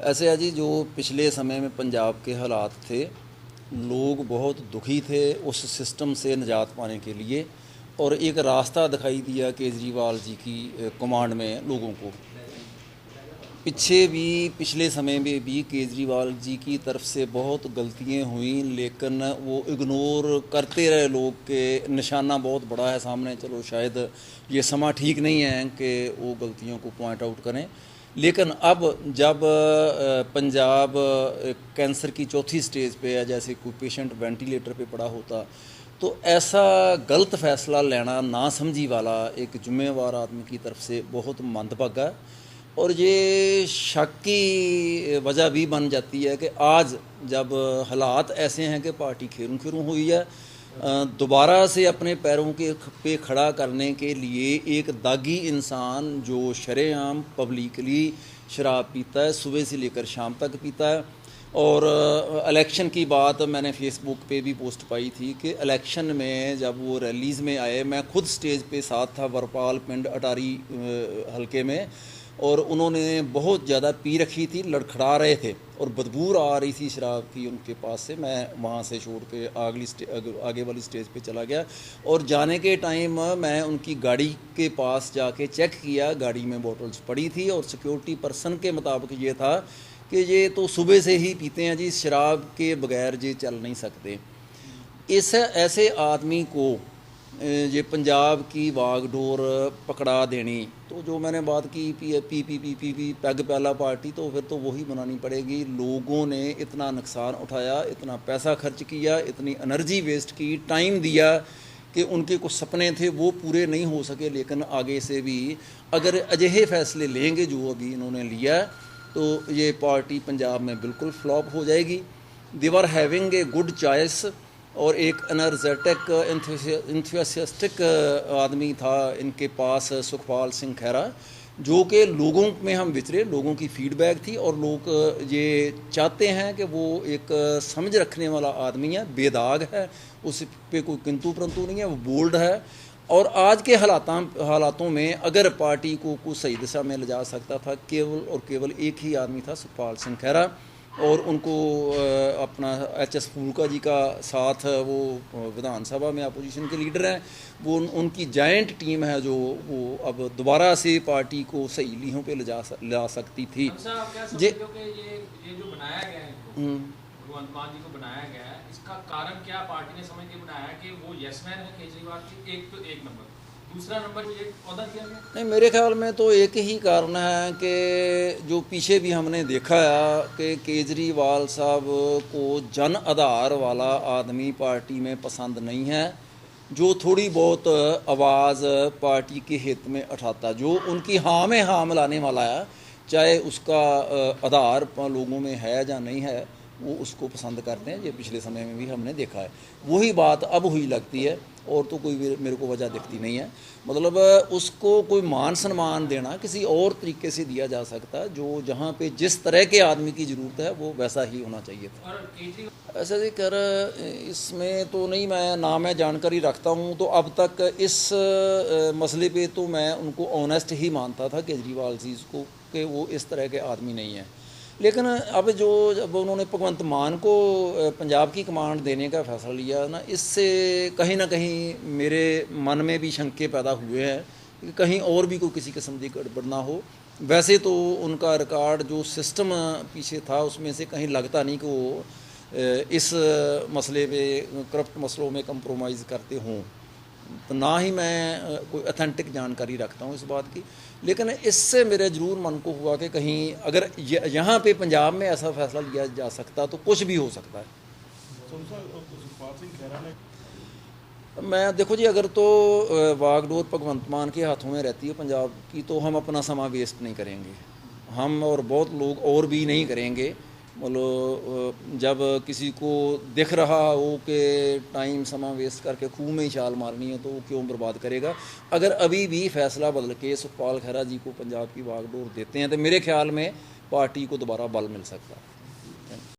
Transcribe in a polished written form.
ऐसे है जी, जो पिछले समय में पंजाब के हालात थे, लोग बहुत दुखी थे उस सिस्टम से निजात पाने के लिए, और एक रास्ता दिखाई दिया केजरीवाल जी की कमांड में लोगों को। पीछे भी पिछले समय में भी केजरीवाल जी की तरफ से बहुत गलतियां हुई, लेकिन वो इग्नोर करते रहे लोग के निशाना बहुत बड़ा है सामने। चलो शायद ये समा ठीक नहीं है कि वो गलतियों को पॉइंट आउट करें, लेकिन अब जब पंजाब कैंसर की चौथी स्टेज पे है, जैसे कोई पेशेंट वेंटिलेटर पे पड़ा होता, तो ऐसा गलत फैसला लेना ना समझी वाला एक जुम्मेवार आदमी की तरफ से बहुत मंदभागा है। और ये शक की वजह भी बन जाती है कि आज जब हालात ऐसे हैं कि पार्टी खेरूं खेरूं हुई है, दोबारा से अपने पैरों के पे खड़ा करने के लिए एक दागी इंसान जो शरेआम पब्लिकली शराब पीता है, सुबह से लेकर शाम तक पीता है। और इलेक्शन की बात मैंने फेसबुक पे भी पोस्ट पाई थी कि इलेक्शन में जब वो रैलीज़ में आए, मैं खुद स्टेज पे साथ था वरपाल पिंड अटारी हलके में, और उन्होंने बहुत ज़्यादा पी रखी थी, लड़खड़ा रहे थे और बदबू आ रही थी शराब की उनके पास से। मैं वहाँ से छोड़ के आगे वाली स्टेज पे चला गया, और जाने के टाइम मैं उनकी गाड़ी के पास जाके चेक किया, गाड़ी में बोतल्स पड़ी थी, और सिक्योरिटी पर्सन के मुताबिक ये था कि ये तो सुबह से ही पीते हैं जी, शराब के बगैर ये चल नहीं सकते। इस ऐसे आदमी को ये पंजाब की वागडोर पकड़ा देनी, तो जो मैंने बात की पी पैग पहला पार्टी, तो फिर तो वही बनानी पड़ेगी। लोगों ने इतना नुकसान उठाया, इतना पैसा खर्च किया, इतनी एनर्जी वेस्ट की, टाइम दिया कि उनके कुछ सपने थे वो पूरे नहीं हो सके। लेकिन आगे से भी अगर अजहे फैसले लेंगे जो अभी इन्होंने लिया, तो ये पार्टी पंजाब में बिल्कुल फ्लॉप हो जाएगी। They are having a good choice, और एक एनर्जेटिक इंथुसियास्टिक आदमी था इनके पास, सुखपाल सिंह खैरा, जो कि लोगों में हम विचरे, लोगों की फीडबैक थी, और लोग ये चाहते हैं कि वो एक समझ रखने वाला आदमी है, बेदाग है, उस पर कोई किंतु परंतु नहीं है, वो बोल्ड है। और आज के हालातों में अगर पार्टी को कुछ सही दिशा में ले जा सकता था, केवल और केवल एक ही आदमी था, सुखपाल सिंह खैरा। और उनको अपना HS फूलका जी का साथ, वो विधानसभा में अपोजिशन के लीडर हैं, वो उनकी जाइंट टीम है जो वो अब दोबारा से पार्टी को सही लीहों पे ला सकती थी। ये जो बनाया गया है, भगवंत मान जी को बनाया गया है, इसका कारण क्या पार्टी ने समझ के बनाया है कि वो यस मैन है केजरीवाल की? एक नंबर, दूसरा नंबर ये पौधा किया गया नहीं, मेरे ख्याल में तो एक ही कारण है कि जो पीछे भी हमने देखा है कि केजरीवाल साहब को जन आधार वाला आदमी पार्टी में पसंद नहीं है, जो थोड़ी बहुत आवाज़ पार्टी के हित में उठाता, जो उनकी हाँ में हाँ मिलाने वाला है, चाहे उसका आधार लोगों में है या नहीं है, वो उसको पसंद करते हैं। ये पिछले समय में भी हमने देखा है। वही बात अब हुई लगती है, और तो कोई मेरे को वजह दिखती नहीं है। मतलब उसको कोई मान सम्मान देना किसी और तरीके से दिया जा सकता है, जो जहाँ पे जिस तरह के आदमी की ज़रूरत है वो वैसा ही होना चाहिए था। ऐसा जी कर इसमें तो नहीं, मैं जानकारी रखता हूँ, तो अब तक इस मसले पे तो मैं उनको ऑनेस्ट ही मानता था केजरीवाल जी को, कि वो इस तरह के आदमी नहीं है। लेकिन अब जब उन्होंने भगवंत मान को पंजाब की कमांड देने का फैसला लिया ना, इससे कहीं ना कहीं मेरे मन में भी शंके पैदा हुए हैं कि कहीं और भी कोई किसी किस्म की गड़बड़ ना हो। वैसे तो उनका रिकॉर्ड जो सिस्टम पीछे था उसमें से कहीं लगता नहीं कि वो इस मसले पे, करप्ट मसलों में कंप्रोमाइज़ करते हों। तो ना ही मैं कोई ऑथेंटिक जानकारी रखता हूँ इस बात की, लेकिन इससे मेरे ज़रूर मन को हुआ कि कहीं अगर यहाँ पे पंजाब में ऐसा फैसला लिया जा सकता तो कुछ भी हो सकता है। मैं देखो जी, अगर तो वागडोर भगवंत मान के हाथों में रहती है पंजाब की, तो हम अपना समय वेस्ट नहीं करेंगे, हम और बहुत लोग और भी नहीं करेंगे। मतलब जब किसी को दिख रहा हो कि टाइम समय वेस्ट करके खूह में ही छाल मारनी है, तो वो क्यों बर्बाद करेगा। अगर अभी भी फैसला बदल के सुखपाल खैरा जी को पंजाब की वागडोर देते हैं, तो मेरे ख्याल में पार्टी को दोबारा बल मिल सकता है।